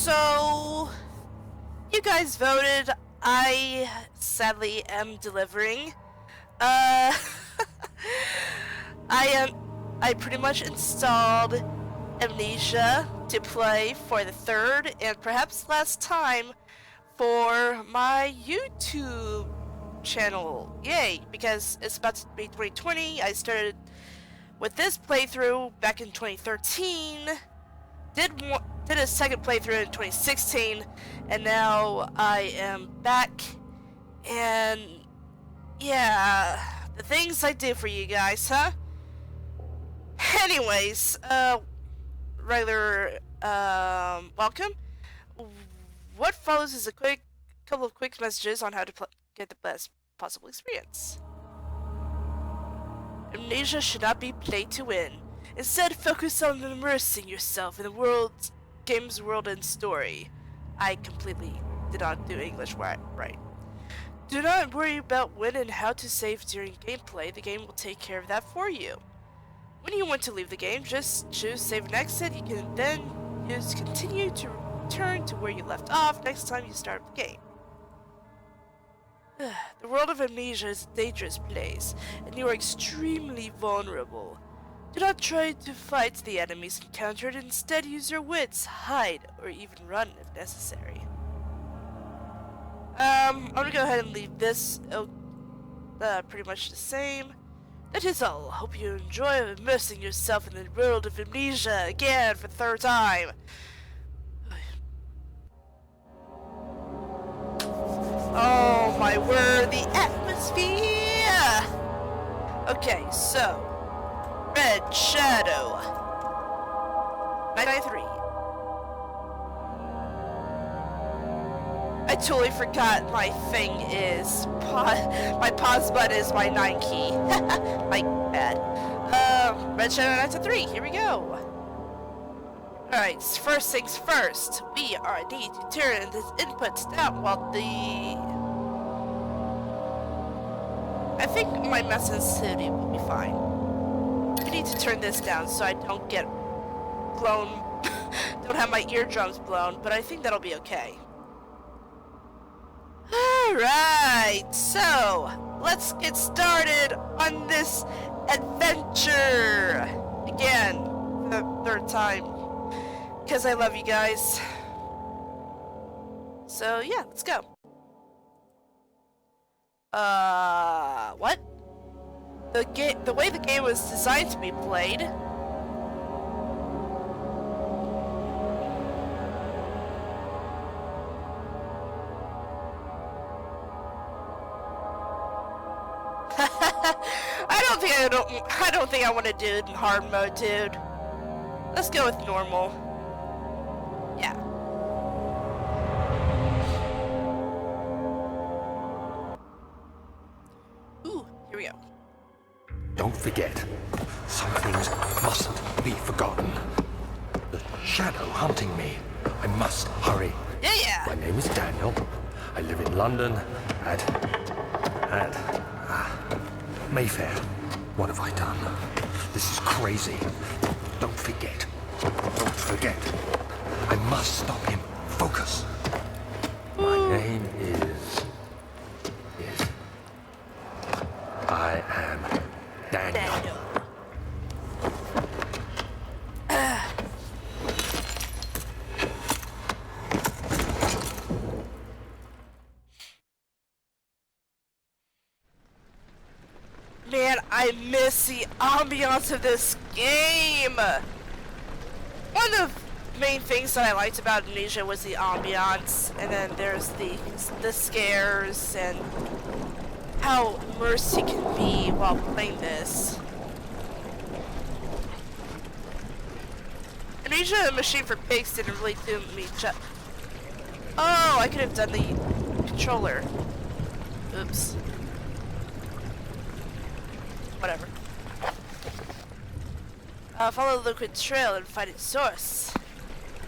So, you guys voted. I sadly am delivering. Uh, I pretty much installed Amnesia to play for the third and perhaps last time for my YouTube channel. Yay, because it's about to be 2020. I started with this playthrough back in 2013. Did a second playthrough in 2016, and now I am back, and yeah, the things I do for you guys, huh? Anyways, regular, welcome. What follows is a couple of quick messages on how to get the best possible experience. Amnesia should not be played to win. Instead, focus on immersing yourself in the game's world and story. I completely did not do English right. Do not worry about when and how to save during gameplay. The game will take care of that for you. When you want to leave the game, just choose Save and Exit. You can then use Continue to return to where you left off next time you start the game. The world of Amnesia is a dangerous place, and you are extremely vulnerable. Do not try to fight the enemies encountered, instead use your wits, hide, or even run if necessary. I'm gonna go ahead and leave this pretty much the same. That is all. Hope you enjoy immersing yourself in the world of Amnesia again for the third time. Oh my word, the atmosphere! Okay, so Red Shadow 993. I totally forgot my thing is my pause button is my 9 key. My bad. Red Shadow 993, here we go. Alright, first things first, we need to turn this input down while I think my mouse sensitivity will be fine. I need to turn this down so I don't get blown, don't have my eardrums blown, but I think that'll be okay. Alright, so let's get started on this adventure again for the third time. Because I love you guys. So yeah, let's go. What? The way the game was designed to be played. I don't think I want to do it in hard mode, dude. Let's go with normal. Yeah. Ooh, here we go. Don't forget, some things mustn't be forgotten. The shadow hunting me. I must hurry. Yeah. My name is Daniel. I live in London at Mayfair. What have I done? This is crazy. Don't forget. Don't forget. I must stop him. Focus. My name is... I am Daniel. Man, I miss the ambiance of this game. One of the main things that I liked about Amnesia was the ambiance, and then there's the scares and how immersed you can be while playing this. Amnesia Machine for Pigs didn't really do me Oh, I could have done the controller. Oops. Whatever. Follow the liquid trail and find its source.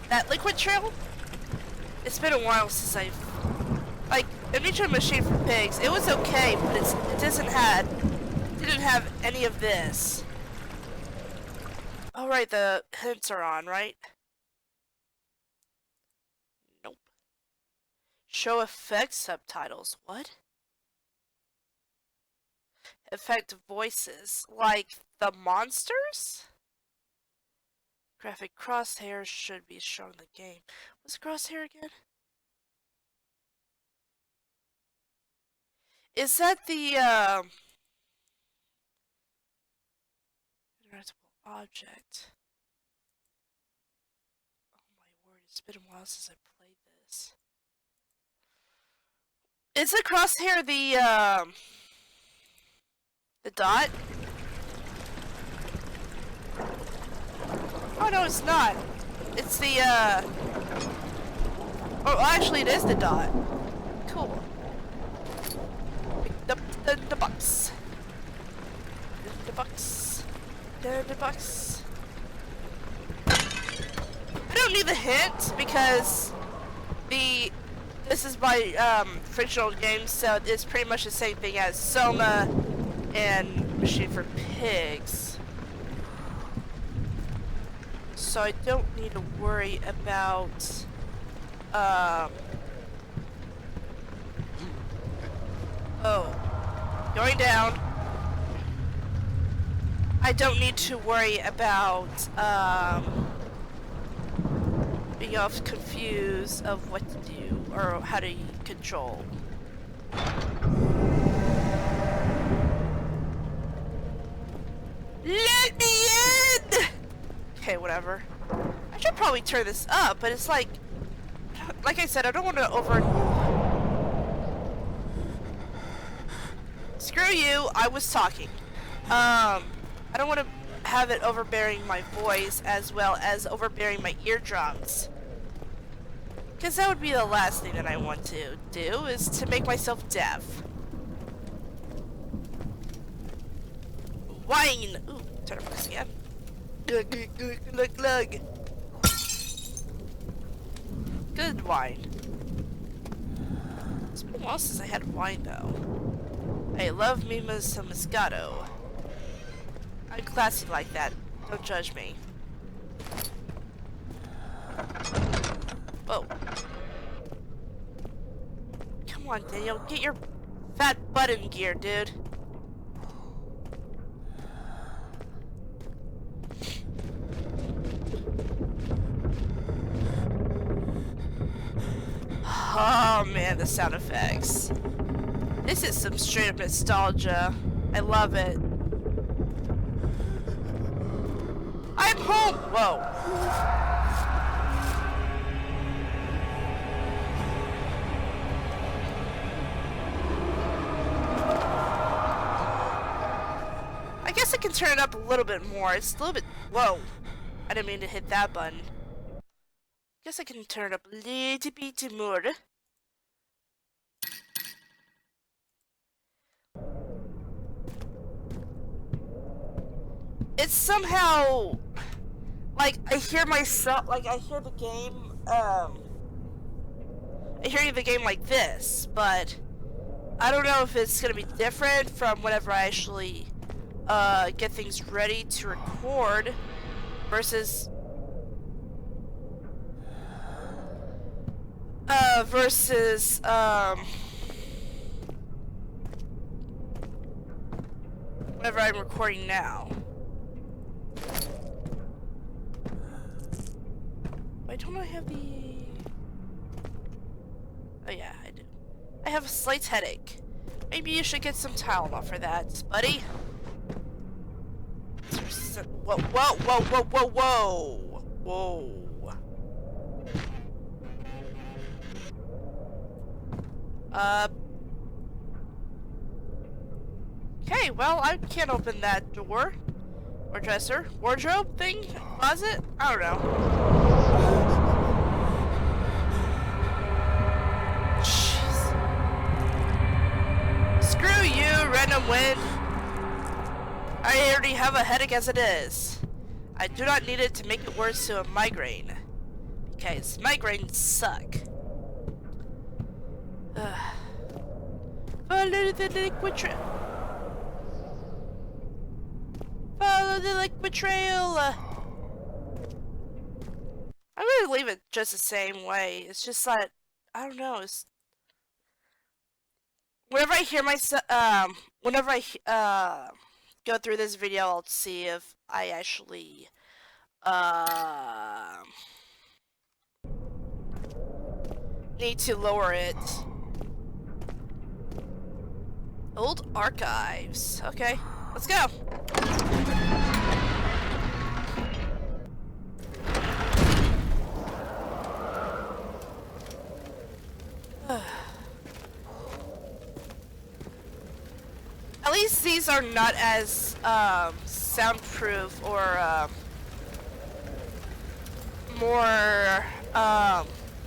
That liquid trail? It's been a while since I've... Like, Amnesia Machine for Pigs, it was okay, but it didn't have any of this. Oh right, the hints are on, right? Show effect subtitles. What? Effect voices. Like the monsters? Graphic crosshairs should be shown in the game. What's crosshair again? Is that the, interactable object? Oh my word, it's been a while since I played this. Is the crosshair the dot? Oh no, it's not. It's the, oh, actually it is the dot. Cool. Picked up the box. The box. The box. I don't need the hint because this is my fictional game, so it's pretty much the same thing as Soma and Machine for Pigs. So I don't need to worry about oh, going down. I don't need to worry about being all confused of what to do or how to control. Let me in! Okay, whatever. I should probably turn this up, but it's like I said, I don't want to Screw you, I was talking. I don't want to have it overbearing my voice as well as overbearing my eardrums. Because that would be the last thing that I want to do, is to make myself deaf. Wine! Ooh, turn up this again. Glug. Good wine. It's been a while since I had wine though. I love me some Moscato. I'm classy like that. Don't judge me. Whoa. Come on, Daniel. Get your fat butt in gear, dude. Oh man, the sound effects. This is some straight up nostalgia. I love it. I'm home! Whoa. I guess I can turn it up a little bit more. It's a little bit... Whoa. I didn't mean to hit that button. Guess I can turn it up a little bit more. It's somehow... Like, I hear myself... Like, I hear the game, I hear the game like this, but... I don't know if it's gonna be different from whenever I actually, get things ready to record versus... whenever I'm recording now. Why don't I have the... Oh yeah, I do. I have a slight headache. Maybe you should get some Tylenol for that, buddy. Whoa, whoa, whoa, whoa, whoa, whoa! Whoa. Okay, well, I can't open that door. Or dresser. Wardrobe thing? Closet? I don't know. Jeez. Screw you, random wind. I already have a headache as it is. I do not need it to make it worse to a migraine. Because migraines suck. Follow the liquid trail. Follow the liquid trail. I'm gonna leave it just the same way. It's just that, I don't know, Whenever I hear myself, whenever I go through this video, I'll see if I actually need to lower it. Old archives. Okay, let's go. At least these are not as soundproof or more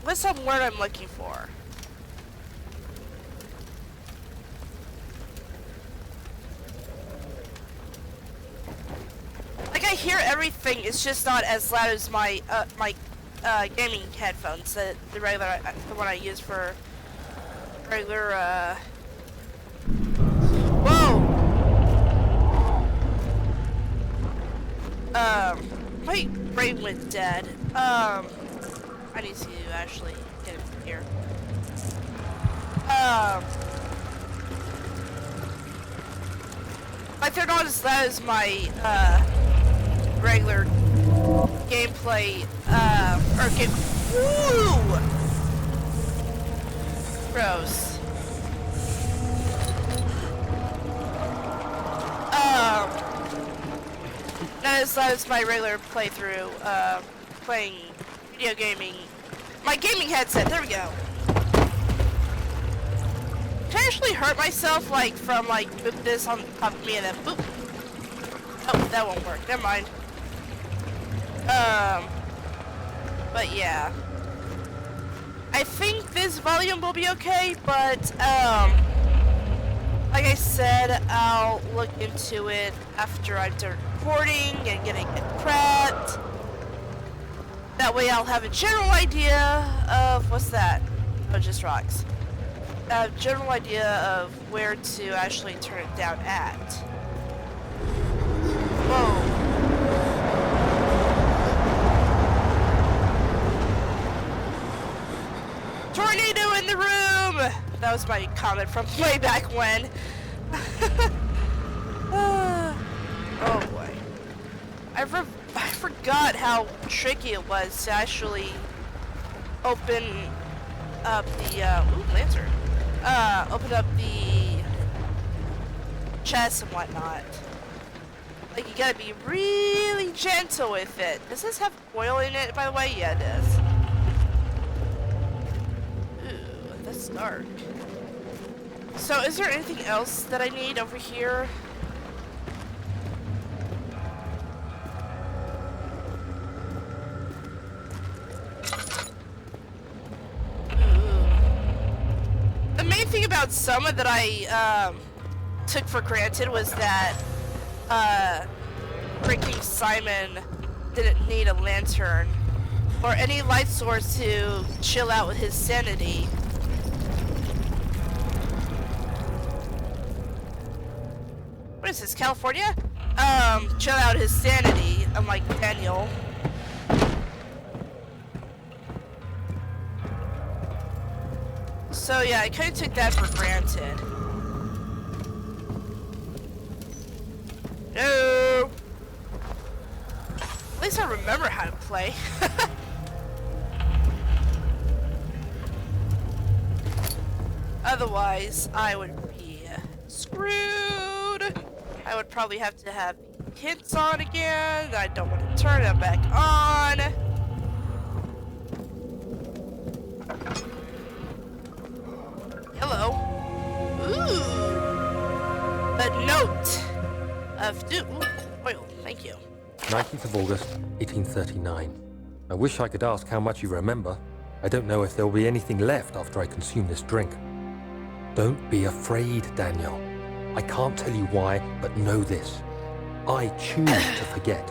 what's some word I'm looking for? Like I hear everything, it's just not as loud as my gaming headphones, the one I use for regular whoa! My brain went dead. I need to actually get it from here. Like they're not as loud as my regular gameplay or game. Woo! Gross. Not as loud as my regular playthrough, playing video gaming. My gaming headset, there we go. Can I actually hurt myself, like, from, like, boop this on top of me and then boop? Oh, that won't work, never mind. But yeah. I think this volume will be okay, but, like I said, I'll look into it after I'm done recording and getting it prepped. That way I'll have a general idea of, what's that? Oh, just rocks. A general idea of where to actually turn it down at. Whoa. Tornado in the room! That was my comment from way back when. Oh boy. I forgot how tricky it was to actually open up the, ooh, lantern. Open up the chest and whatnot. Like, you gotta be really gentle with it. Does this have oil in it, by the way? Yeah, it does. Ooh, that's dark. So, is there anything else that I need over here? The main thing about Soma that I took for granted was that freaking Simon didn't need a lantern or any light source to chill out with his sanity. What is this, California? Chill out his sanity, unlike Daniel. So yeah, I kind of took that for granted. No. At least I remember how to play. Otherwise, I would be screwed. I would probably have to have hints on again. I don't want to turn them back on. Hello. Ooh. A note of oil. Thank you. 19th of August, 1839. I wish I could ask how much you remember. I don't know if there will be anything left after I consume this drink. Don't be afraid, Daniel. I can't tell you why, but know this. I choose to forget.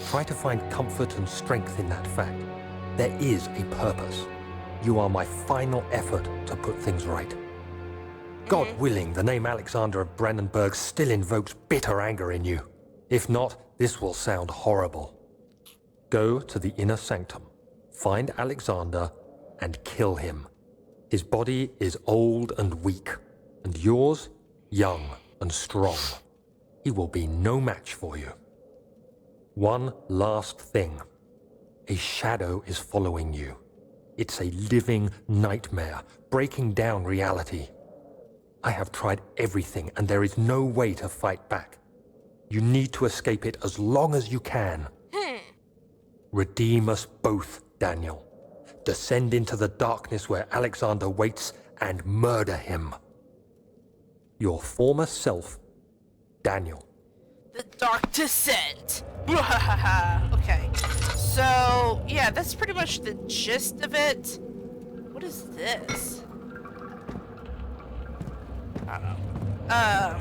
Try to find comfort and strength in that fact. There is a purpose. You are my final effort to put things right. God willing, the name Alexander of Brandenburg still invokes bitter anger in you. If not, this will sound horrible. Go to the inner sanctum, find Alexander, and kill him. His body is old and weak. and yours, young and strong. He will be no match for you. One last thing. A shadow is following you. It's a living nightmare, breaking down reality. I have tried everything, and there is no way to fight back. You need to escape it as long as you can. Redeem us both, Daniel. Descend into the darkness where Alexander waits and murder him. Your former self, Daniel. The Dark Descent. Okay. So, yeah, that's pretty much the gist of it. What is this? I don't know.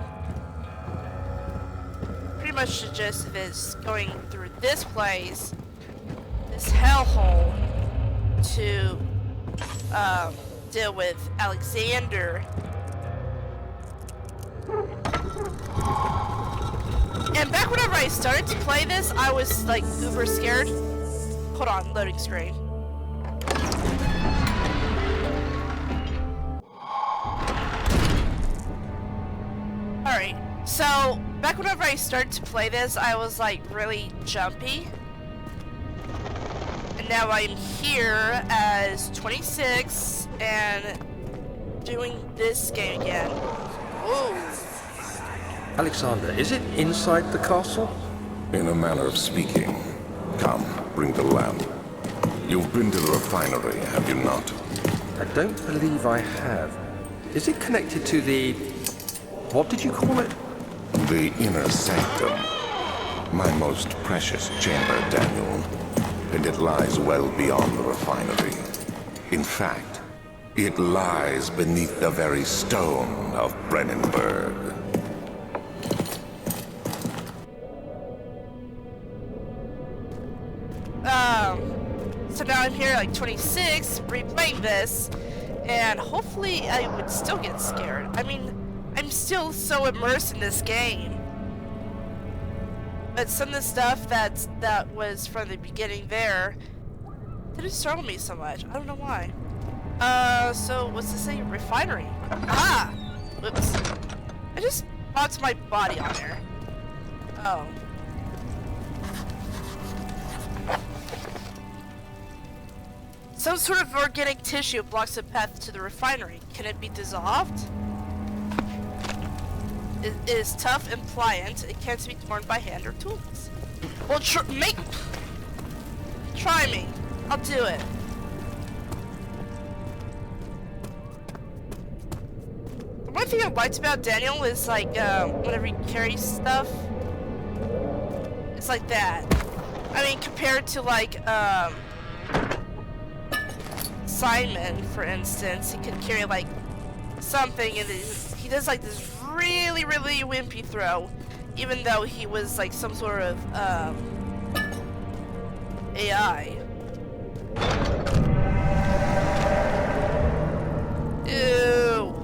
Pretty much the gist of it is going through this place, this hellhole, to deal with Alexander. And back whenever I started to play this, I was like uber scared. Hold on, loading screen. Alright, so back whenever I started to play this, I was like really jumpy. And now I'm here as 26 and doing this game again. Whoa. Alexander, is it inside the castle? In a manner of speaking. Come, bring the lamp. You've been to the refinery, have you not? I don't believe I have. Is it connected to the... what did you call it? The inner sanctum. My most precious chamber, Daniel. And it lies well beyond the refinery. In fact, it lies beneath the very stone of Brennenburg. So now I'm here like 26, replaying this, and hopefully I would still get scared. I mean, I'm still so immersed in this game. But some of the stuff that was from the beginning there didn't startle me so much. I don't know why. So what's this say? Refinery. Ah! Whoops. I just boxed my body on there. Oh. Some sort of organic tissue blocks the path to the refinery. Can it be dissolved? It is tough and pliant. It can't be torn by hand or tools. Well, try me. I'll do it. The one thing I liked about Daniel is like whenever he carries stuff, it's like that. I mean, compared to like Simon, for instance, he could carry like something, and he does like this really wimpy throw, even though he was like some sort of AI. Ew.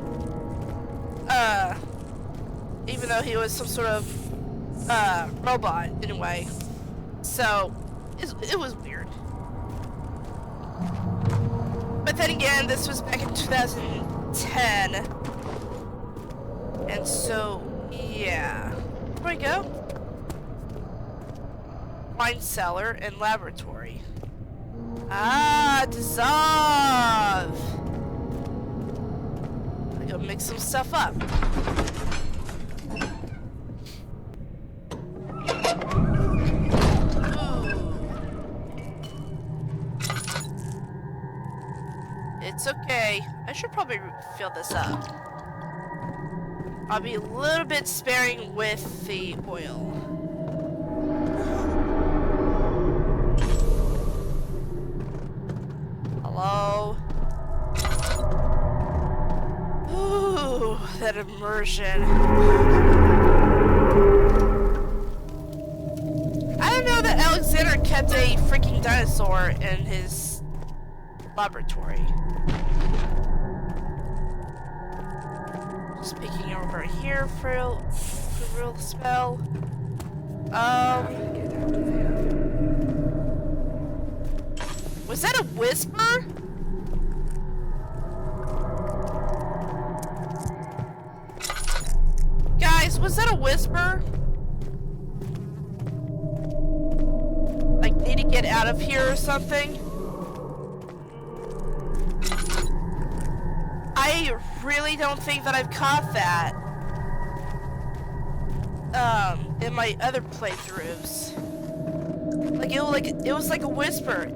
Even though he was some sort of robot in a way. So it was weird. But then again, this was back in 2010. And so, yeah. Where do I go? Wine cellar and laboratory. Ah, dissolve! I go mix some stuff up. It's okay. I should probably fill this up. I'll be a little bit sparing with the oil. Hello? Ooh, that immersion. I don't know that Alexander kept a freaking dinosaur in his laboratory. Just picking over here for a real spell. Was that a whisper? Guys, was that a whisper? Like, need to get out of here or something? I really don't think that I've caught that. In my other playthroughs. It was like a whisper.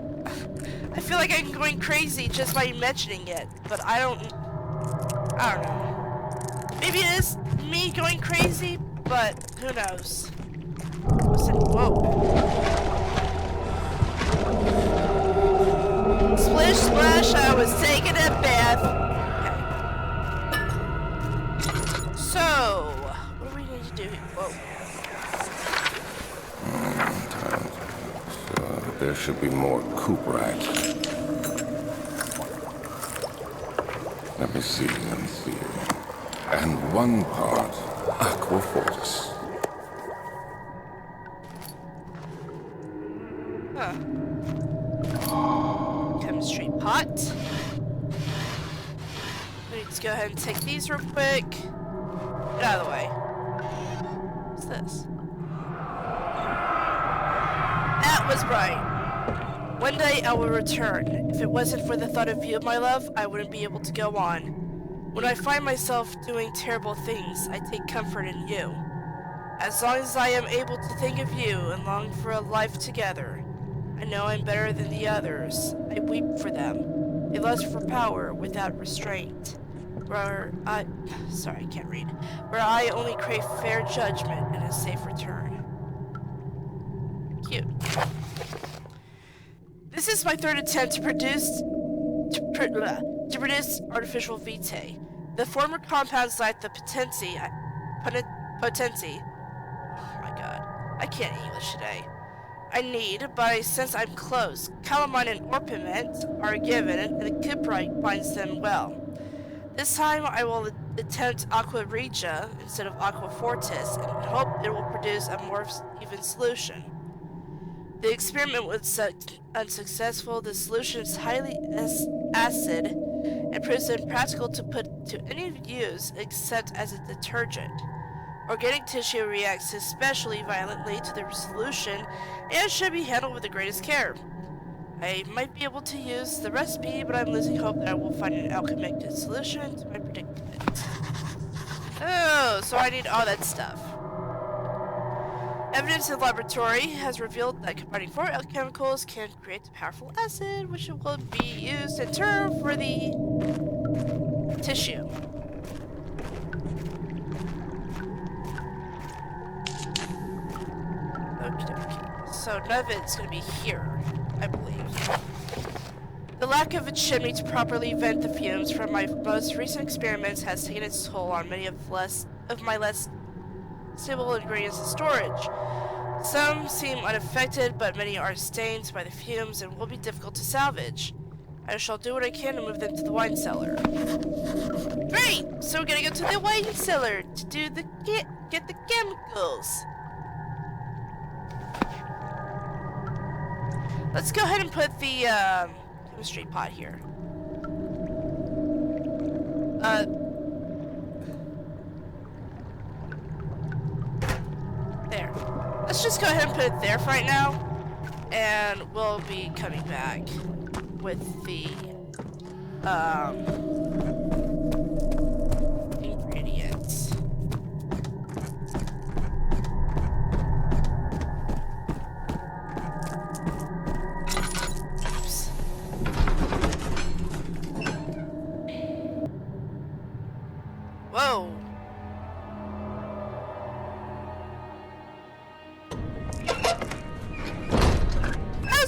I feel like I'm going crazy just by mentioning it, but I don't know. Maybe it is me going crazy, but who knows? Whoa. Splish splash, I was taking a bath. Okay. So, what do we need to do? Whoa. There should be more coop racks. Let me see. And one part Aquafortis. Huh. Chemistry pot. We need to go ahead and take these real quick. Get out of the way. What's this? That was right. One day I will return. If it wasn't for the thought of you, my love, I wouldn't be able to go on. When I find myself doing terrible things, I take comfort in you. As long as I am able to think of you and long for a life together, I know I'm better than the others. I weep for them. They lust for power without restraint. Where I only crave fair judgment and a safe return. Cute. This is my third attempt to produce artificial vitae. The former compounds lack the potency. Oh my god, I can't English today. I need, but since I'm close, calamine and orpiment are given, and the cuprite binds them well. This time I will attempt aqua regia instead of aqua fortis and hope it will produce a more even solution. The experiment was unsuccessful. The solution is highly acid and proves impractical to put to any use except as a detergent. Organic tissue reacts especially violently to the solution and should be handled with the greatest care. I might be able to use the recipe, but I'm losing hope that I will find an alchemic solution to my predicament. Oh, so I need all that stuff. Evidence in the laboratory has revealed that combining 4 chemicals can create a powerful acid, which will be used in turn for the tissue. Okay. So none of it's going to be here, I believe. The lack of a chimney to properly vent the fumes from my most recent experiments has taken its toll on many of my less stable ingredients in storage. Some seem unaffected, but many are stained by the fumes and will be difficult to salvage. I shall do what I can to move them to the wine cellar. Great! So we're gonna go to the wine cellar to do the get the chemicals. Let's go ahead and put the chemistry pot here. There. Let's just go ahead and put it there for right now, and we'll be coming back with the ingredients. Oops. Whoa.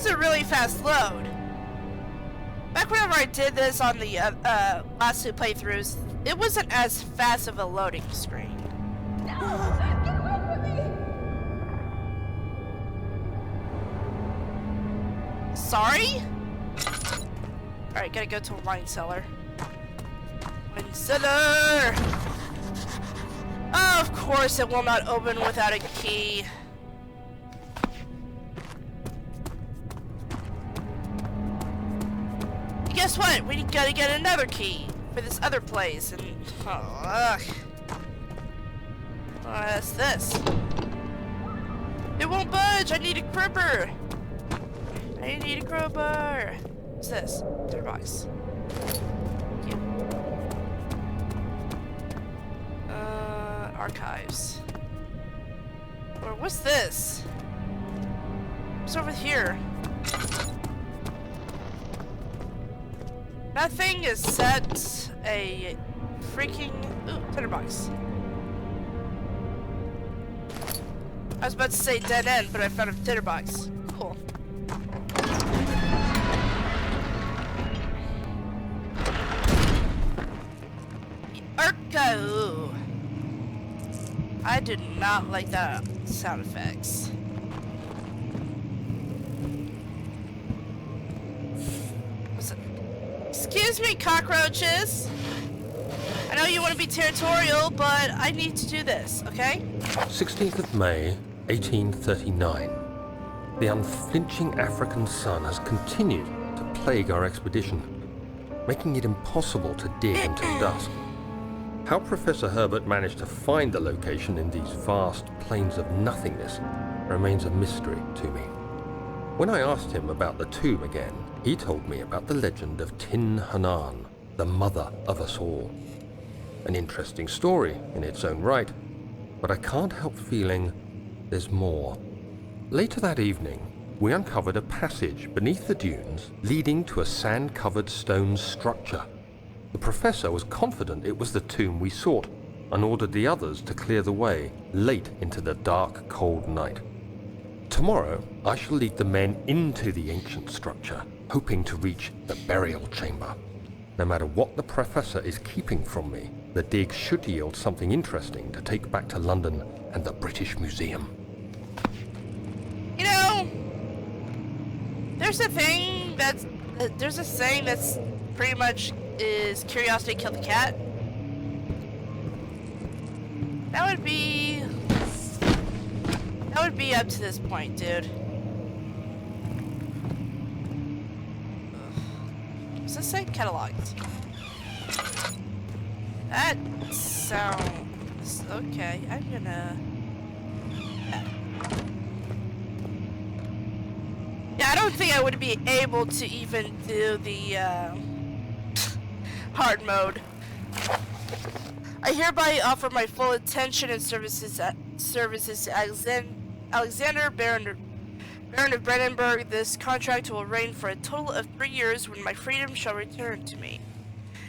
A really fast load. Back whenever I did this on the last 2 playthroughs, it wasn't as fast of a loading screen. No! Get away from me! Sorry? Alright, gotta go to a wine cellar. Wine cellar! Oh, of course it will not open without a key. Guess what? We gotta get another key for this other place, and What's this? It won't budge! I need a crowbar! I need a crowbar! What's this? Dinner box. Thank you. Archives. Or what's this? What's over here? Nothing is set a freaking... Ooh, tinderbox. I was about to say dead end, but I found a tinderbox. Cool. Ooh. I do not like that sound effects. Excuse me, cockroaches. I know you want to be territorial, but I need to do this, okay? 16th of May, 1839. The unflinching African sun has continued to plague our expedition, making it impossible to dig until dusk. How Professor Herbert managed to find the location in these vast plains of nothingness remains a mystery to me. When I asked him about the tomb again, he told me about the legend of Tin Hanan, the mother of us all. An interesting story in its own right, but I can't help feeling there's more. Later that evening, we uncovered a passage beneath the dunes leading to a sand-covered stone structure. The professor was confident it was the tomb we sought and ordered the others to clear the way late into the dark, cold night. Tomorrow, I shall lead the men into the ancient structure, hoping to reach the burial chamber. No matter what the professor is keeping from me, the dig should yield something interesting to take back to London and the British Museum. You know, there's a saying that's pretty much is curiosity killed the cat. That would be up to this point, dude. What's this say? Cataloged. That sounds okay. I'm gonna. Yeah, I don't think I would be able to even do the hard mode. I hereby offer my full attention and services to Alexander Baron of Brandenburg. This contract will reign for a total of 3 years when my freedom shall return to me.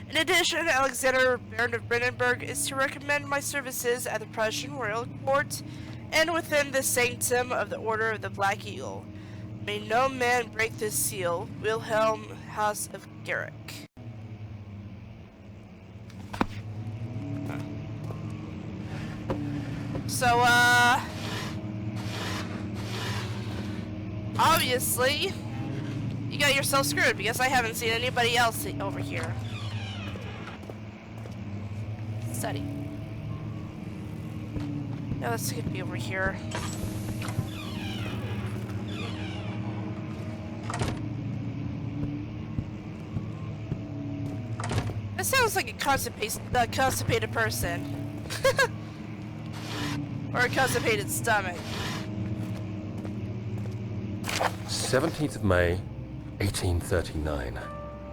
In addition, Alexander Baron of Brandenburg is to recommend my services at the Prussian Royal Court and within the sanctum of the Order of the Black Eagle. May no man break this seal. Wilhelm, House of Garrick. So, obviously, you got yourself screwed because I haven't seen anybody else over here. Study. Yeah, this could be over here. That sounds like a constipated person. Or a constipated stomach. 17th of May, 1839.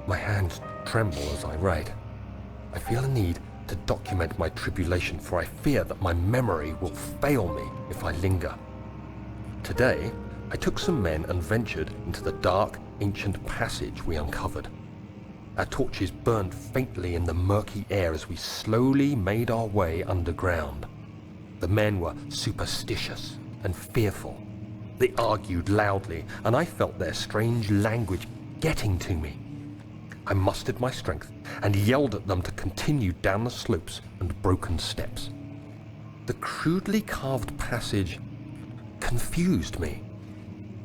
My hands tremble as I write. I feel a need to document my tribulation, for I fear that my memory will fail me if I linger. Today, I took some men and ventured into the dark, ancient passage we uncovered. Our torches burned faintly in the murky air as we slowly made our way underground. The men were superstitious and fearful. They argued loudly, and I felt their strange language getting to me. I mustered my strength and yelled at them to continue down the slopes and broken steps. The crudely carved passage confused me.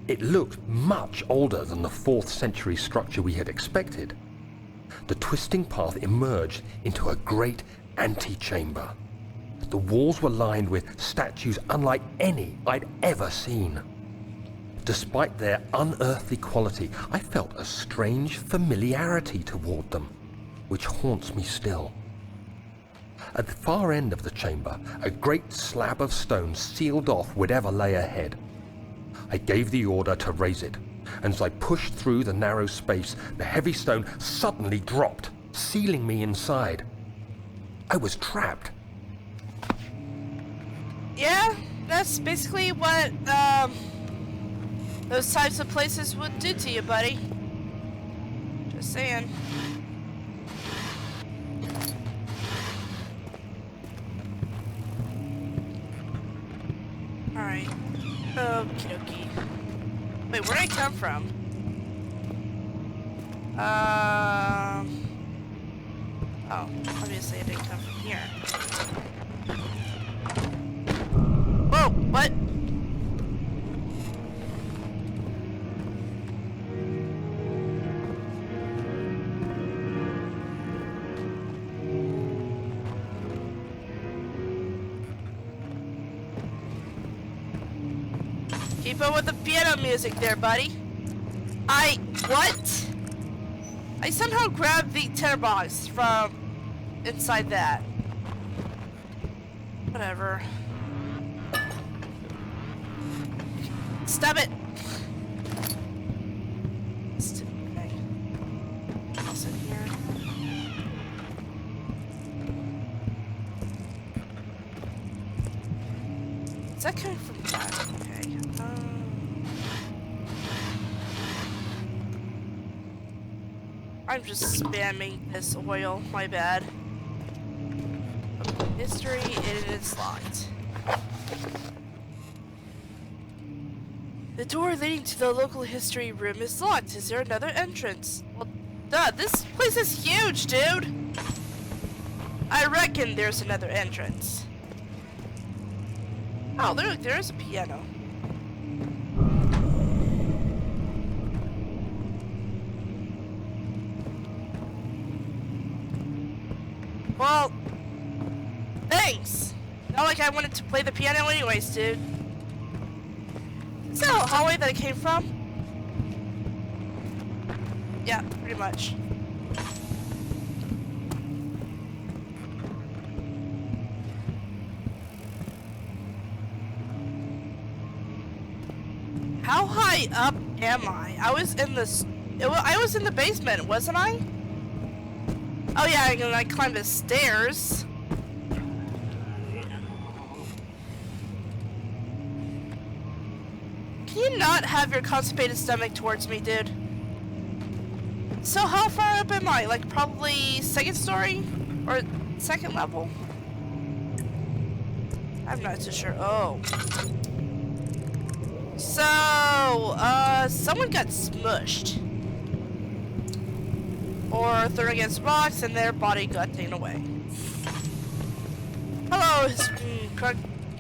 It looked much older than the 4th century structure we had expected. The twisting path emerged into a great antechamber. The walls were lined with statues unlike any I'd ever seen. Despite their unearthly quality, I felt a strange familiarity toward them, which haunts me still. At the far end of the chamber, a great slab of stone sealed off whatever lay ahead. I gave the order to raise it, and as I pushed through the narrow space, the heavy stone suddenly dropped, sealing me inside. I was trapped. Yeah, that's basically what those types of places would do to you, buddy. Just saying. Alright. Okie dokie. Wait, where'd I come from? Oh, obviously I didn't come from here. Whoa, what? Keep up with the piano music there, buddy. What? I somehow grabbed the tinderbox from inside that. Whatever. Stop it! Stupid thing. Also here. Is that coming from that? Okay. I'm just spamming this oil, my bad. History, it is locked. The door leading to the local history room is locked. Is there another entrance? Well, duh, this place is huge, dude! I reckon there's another entrance. Oh, look, there's a piano. Well, thanks! Not like I wanted to play the piano anyways, dude. Is that a hallway that it came from? Yeah, pretty much. How high up am I? I was in the basement, wasn't I? Oh yeah, I climbed the stairs. Can you not have your constipated stomach towards me, dude? So how far up am I? Like probably second story? Or second level? I'm not too sure. Oh. So, someone got smushed. Or thrown against rocks and their body got taken away. Hello,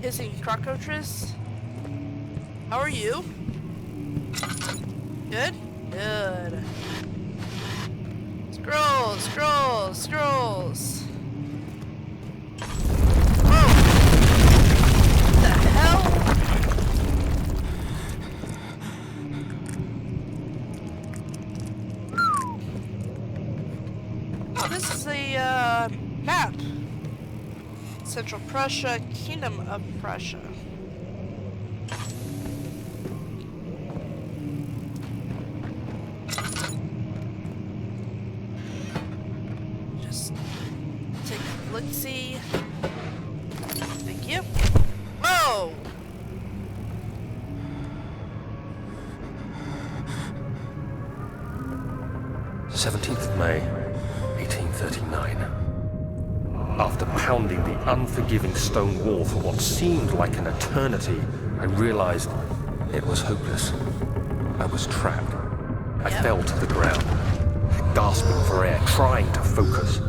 hissing cockroaches. How are you? Good? Good. Scrolls, scrolls, scrolls. Whoa! What the hell? Oh, this is a map. Central Prussia, Kingdom of Prussia. Just take a look-see. Thank you. Whoa! May 1839. After pounding the unforgiving stone wall for what seemed like an eternity, I realized it was hopeless. I was trapped. I fell to the ground, gasping for air, trying to focus.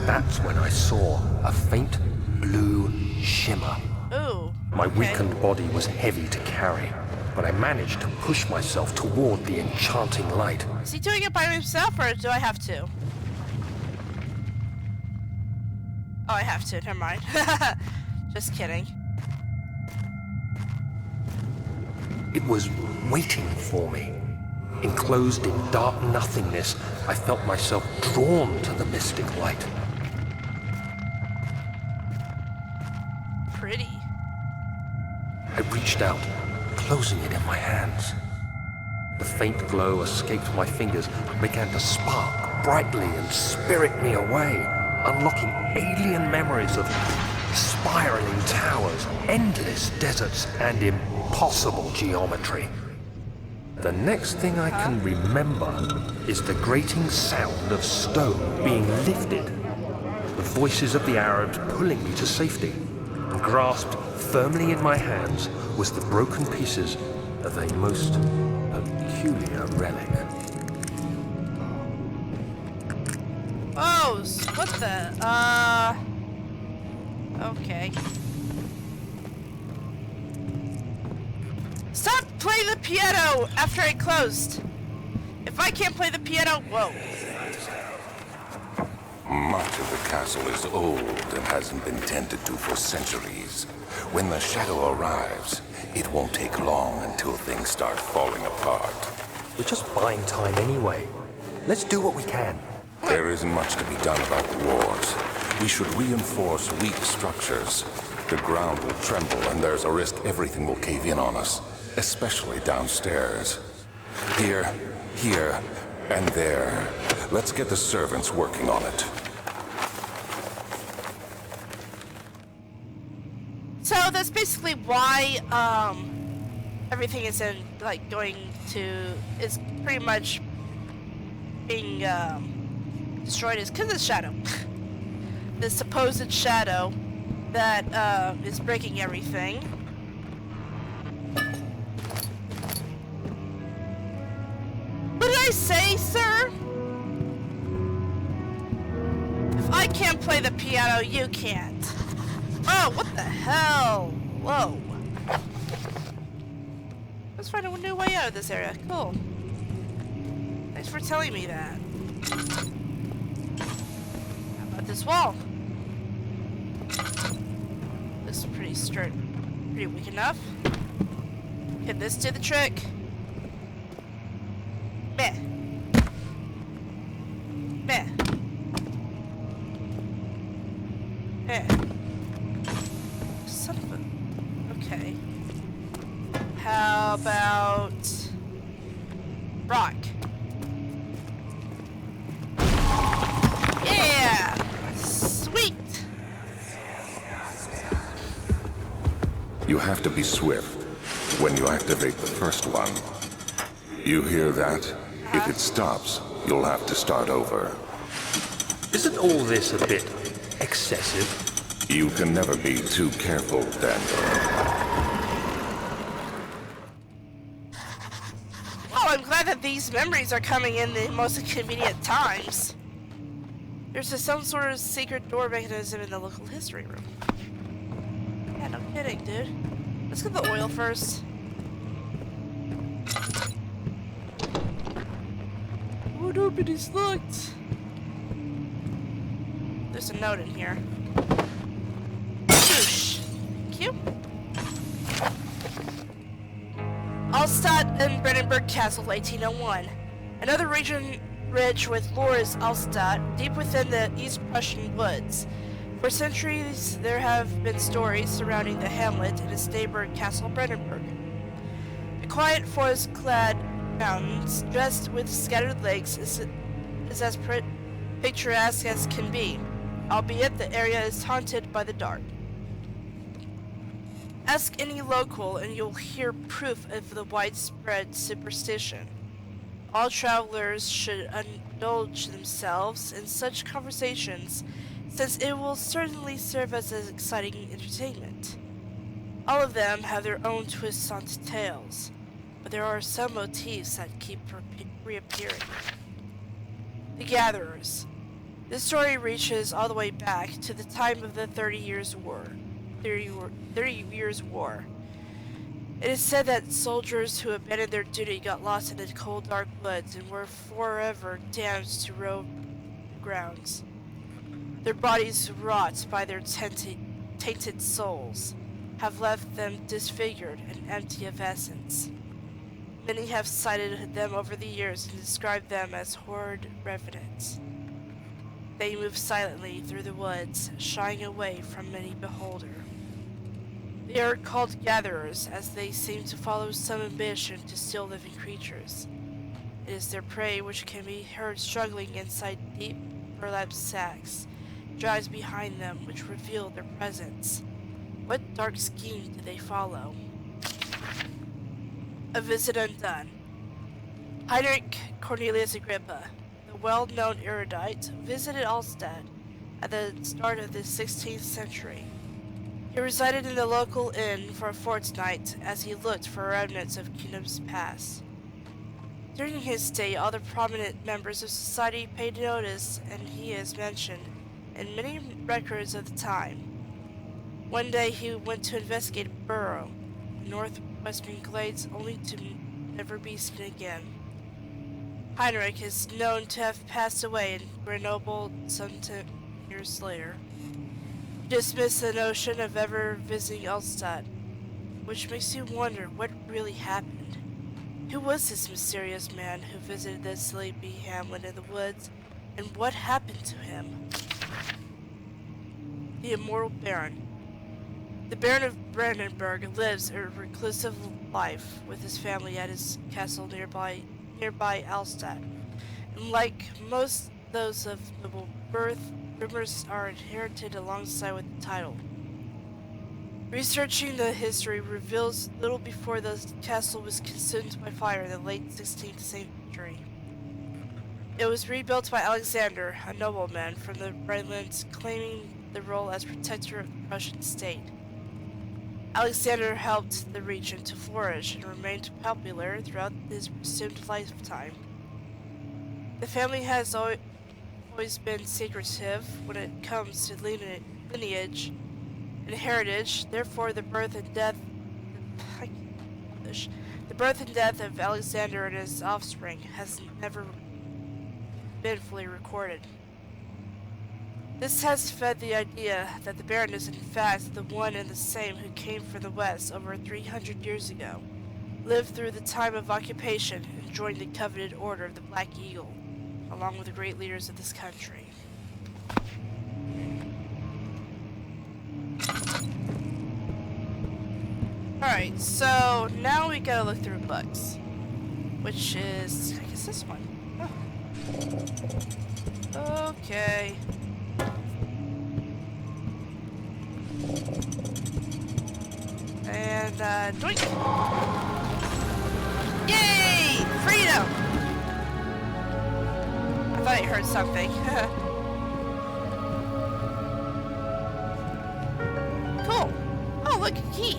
That's when I saw a faint blue shimmer. Ooh. My okay. weakened body was heavy to carry, but I managed to push myself toward the enchanting light. Is he doing it by himself, or do I have to? Oh, I have to. Never mind. Just kidding. It was waiting for me. Enclosed in dark nothingness, I felt myself drawn to the mystic light. pretty. I reached out, closing it in my hands. The faint glow escaped my fingers and began to spark brightly and spirit me away, unlocking alien memories of spiraling towers, endless deserts, and impossible geometry. The next thing I can remember is the grating sound of stone being lifted, the voices of the Arabs pulling me to safety, and grasped firmly in my hands was the broken pieces of a most peculiar relic. Oh, what the? Okay. Stop playing the piano after I closed. If I can't play the piano, whoa. Much of the castle is old and hasn't been tended to for centuries. When the shadow arrives, it won't take long until things start falling apart. We're just buying time anyway. Let's do what we can. There isn't much to be done about the wars. We should reinforce weak structures. The ground will tremble and there's a risk everything will cave in on us, especially downstairs. Here, and there. Let's get the servants working on it. So that's basically why everything is is pretty much being destroyed is because of the shadow. The supposed shadow that is breaking everything. What did I say, sir? If I can't play the piano, you can't. Oh, what the hell? Whoa. Let's find a new way out of this area. Cool. Thanks for telling me that. How about this wall? This is pretty straight. Pretty weak enough. Can this do the trick? Meh. Meh. Meh. Son of a... Okay. How about... rock? Yeah! Sweet! You have to be swift when you activate the first one. You hear that? If it stops, you'll have to start over. Isn't all this a bit excessive? You can never be too careful, Daniel. Oh, I'm glad that these memories are coming in the most inconvenient times. There's some sort of secret door mechanism in the local history room. Yeah, no kidding, dude. Let's get the oil first. Oh, nobody's looked. There's a note in here. Shoosh. Thank you. Alstadt and Brandenburg Castle, 1801. Another region rich with lore is Alstadt, deep within the East Prussian woods. For centuries, there have been stories surrounding the hamlet and its neighbor Castle Brandenburg. The quiet forest-clad mountains, dressed with scattered lakes, is as picturesque as can be, albeit the area is haunted by the dark. Ask any local and you'll hear proof of the widespread superstition. All travelers should indulge themselves in such conversations, since it will certainly serve as an exciting entertainment. All of them have their own twists on tales, but there are some motifs that keep reappearing. The Gatherers. This story reaches all the way back to the time of the 30 Years' War. It is said that soldiers who abandoned their duty got lost in the cold, dark woods and were forever damned to rove the grounds. Their bodies, wrought by their tainted souls, have left them disfigured and empty of essence. Many have cited them over the years and described them as horrid revenants. They move silently through the woods, shying away from any beholder. They are called gatherers, as they seem to follow some ambition to steal living creatures. It is their prey which can be heard struggling inside deep burlap sacks, drives behind them which reveal their presence. What dark scheme do they follow? A visit undone. Heinrich Cornelius Agrippa, the well-known erudite, visited Alstadt at the start of the 16th century. He resided in the local inn for a fortnight as he looked for remnants of kingdoms past. During his stay, all the prominent members of society paid notice, and he is mentioned in many records of the time. One day he went to investigate a burrow in northwestern glades, only to never be seen again. Heinrich is known to have passed away in Grenoble some 10 years later. He dismissed the notion of ever visiting Alstadt, which makes you wonder what really happened. Who was this mysterious man who visited this sleepy hamlet in the woods, and what happened to him? The Immortal Baron. The Baron of Brandenburg lives a reclusive life with his family at his castle nearby Alstadt. And like most those of noble birth, rumors are inherited alongside with the title. Researching the history reveals little before the castle was consumed by fire in the late 16th century. It was rebuilt by Alexander, a nobleman from the Rhinelands, claiming the role as protector of the Prussian state. Alexander helped the region to flourish and remained popular throughout his presumed lifetime. The family has always been secretive when it comes to lineage and heritage. Therefore, the birth and death of Alexander and his offspring has never been fully recorded. This has fed the idea that the Baron is in fact the one and the same who came from the west over 300 years ago, lived through the time of occupation, and joined the coveted Order of the Black Eagle, along with the great leaders of this country. Alright, so now we gotta look through books, which is, I guess, this one. Oh. Okay. And, doink! Yay! Freedom! I thought I heard something. Cool. Oh, look, a key.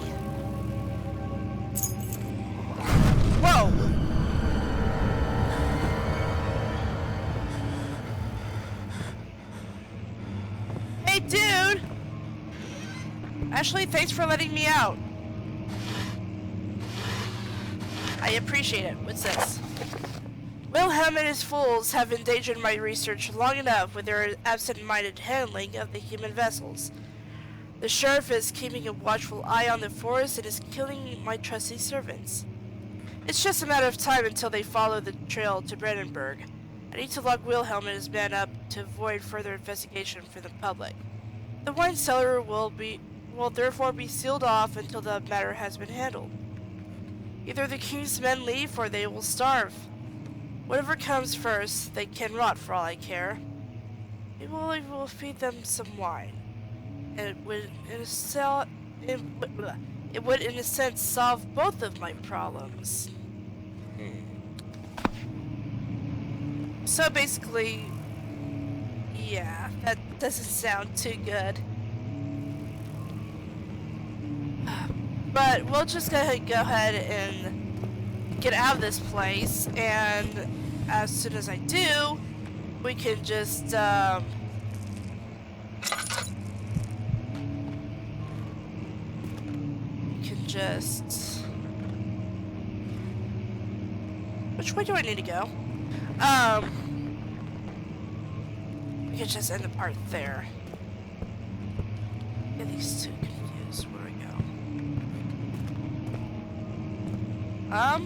Whoa! Hey, dude! Ashley, thanks for letting me out. I appreciate it. What's this? Wilhelm and his fools have endangered my research long enough with their absent-minded handling of the human vessels. The sheriff is keeping a watchful eye on the forest and is killing my trusty servants. It's just a matter of time until they follow the trail to Brandenburg. I need to lock Wilhelm and his men up to avoid further investigation for the public. The wine cellar will therefore be sealed off until the matter has been handled. Either the king's men leave or they will starve. Whatever comes first, they can rot for all I care. Maybe we will feed them some wine. And it would, in a sense, solve both of my problems. So basically, yeah, that doesn't sound too good. But we'll just go ahead and get out of this place, and as soon as I do, we can just which way do I need to go? We can just end the part there. Get these two confused. Where do I go?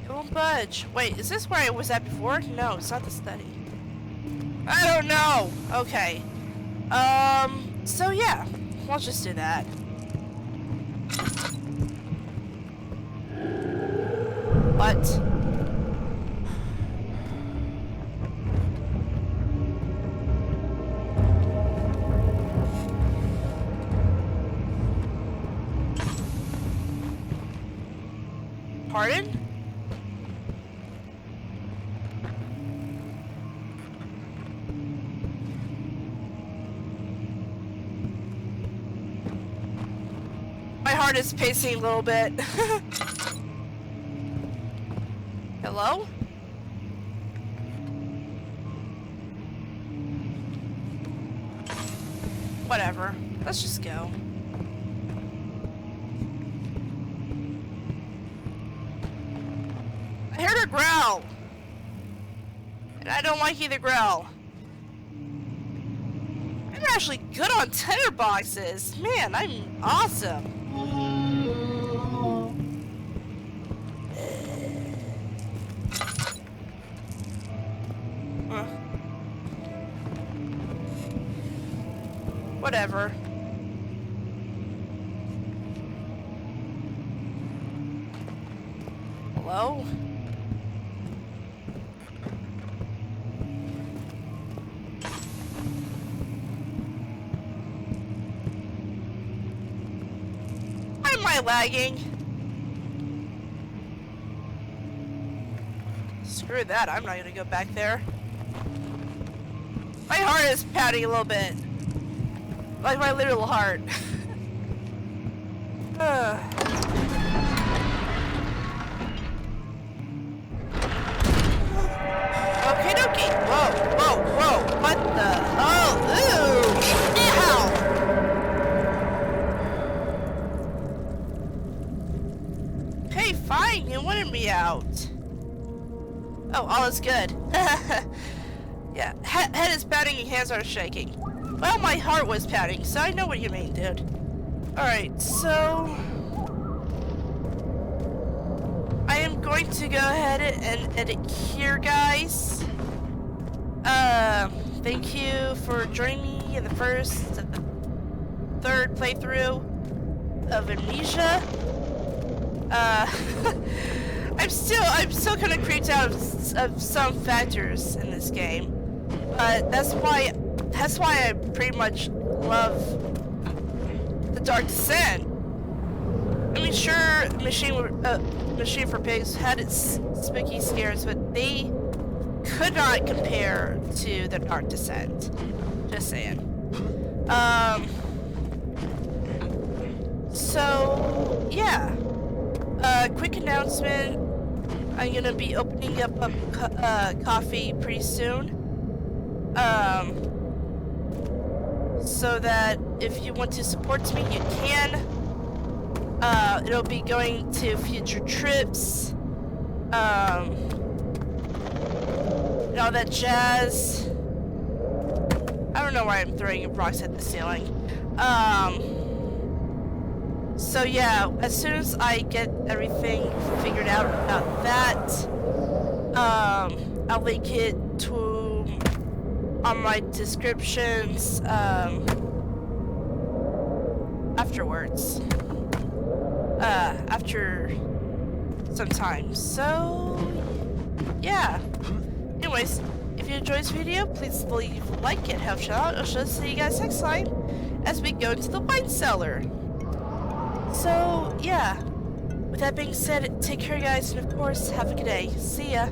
It won't budge. Wait, is this where I was at before? No, it's not the study. I don't know. Okay. So yeah, let's just do that. What? Pardon? My heart is pacing a little bit. Hello? Whatever. Let's just go. I heard her growl. And I don't like either growl. I'm actually good on tenor boxes. Man, I'm awesome. Whatever. Hello? Why am I lagging? Screw that, I'm not gonna go back there. My heart is pounding a little bit. Like my literal heart. Okay, dokie. Whoa, whoa, whoa. What the? Oh, ooh. Ow. Okay, fine. You wanted me out. Oh, all is good. Yeah, head is pounding and hands are shaking. Well, my heart was pounding, so I know what you mean, dude. Alright, so... I am going to go ahead and edit here, guys. Thank you for joining me in the first and the third playthrough of Amnesia. I'm still kind of creeped out of some factors in this game. But that's why I pretty much love the Dark Descent. I mean, sure, Machine for Pigs had its spooky scares, but they could not compare to the Dark Descent. Just saying. So yeah. Quick announcement. I'm gonna be opening up a coffee pretty soon. So that if you want to support me, you can. It'll be going to future trips, and all that jazz. I don't know why I'm throwing rocks at the ceiling. So yeah, as soon as I get everything figured out about that, I'll link it to on my descriptions afterwards. After some time. So yeah. Anyways, if you enjoyed this video, please leave a like and help shout out. I shall see you guys next time as we go into the wine cellar. So yeah. With that being said, take care guys, and of course, have a good day. See ya.